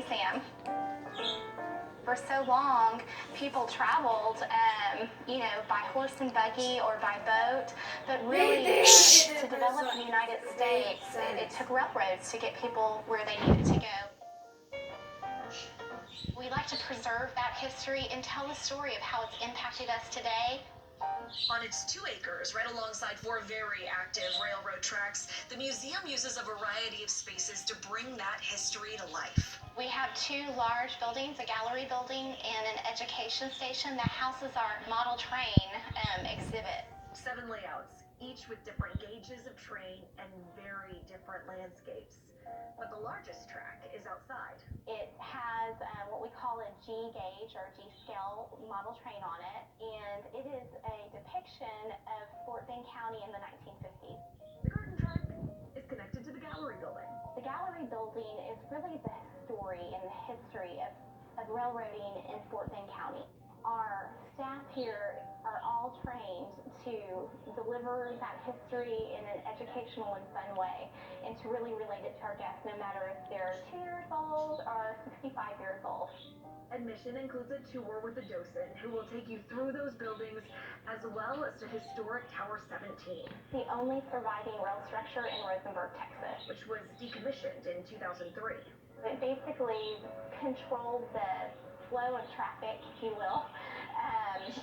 museum. For so long, people traveled, by horse and buggy or by boat, but really, to develop the United States, it took railroads to get people where they needed to go. We like to preserve that history and tell the story of how it's impacted us today. On its 2 acres, right alongside 4 very active railroad tracks, the museum uses a variety of spaces to bring that history to life. We have 2 large buildings, a gallery building and an education station that houses our model train exhibit. 7 layouts, each with different gauges of train and very different landscapes. But the largest track is outside. It has what we call a G gauge or G scale model train on it, and it is a depiction of Fort Bend County in the 1950s. The garden track is connected to the gallery building. The gallery building is really the story and the history of railroading in Fort Bend County. Our staff here are all trained to deliver that history in an educational and fun way, and to really relate it to our guests, no matter if they're 2 years old or 65 years old. Admission includes a tour with a docent who will take you through those buildings, as well as to historic Tower 17. The only surviving rail structure in Rosenberg, Texas, which was decommissioned in 2003. It basically controlled the flow of traffic, if you will,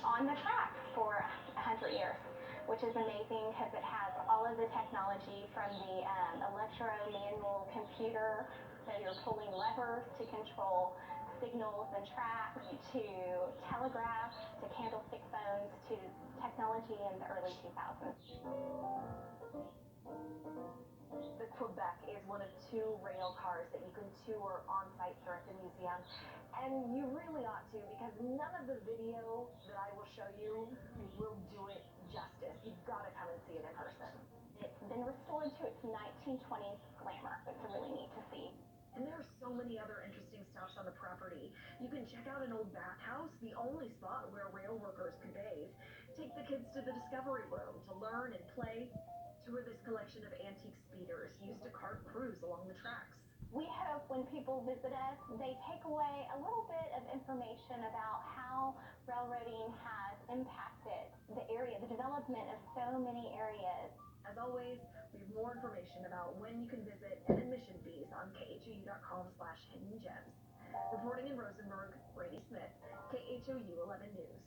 on the tracks for 100 years, which is amazing because it has all of the technology from the electro-manual computer, so you're pulling levers to control signals and tracks, to telegraphs, to candlestick phones, to technology in the early 2000s. The Quebec is one of 2 rail cars that you can tour on site here at the museum. And you really ought to, because none of the video that I will show you will do it justice. You've got to come and see it in person. It's been restored to its 1920s glamour. It's really neat to see. And there are so many other interesting stops on the property. You can check out an old bathhouse, the only spot where rail workers could bathe. Take the kids to the Discovery Room to learn and play. Tour this collection of antique speeders used to cart crews along the tracks. We hope when people visit us, they take away a little bit of information about how railroading has impacted the area, the development of so many areas. As always, we have more information about when you can visit and admission fees on khou.com/hidden gems. Reporting in Rosenberg, Brandi Smith, KHOU 11 News.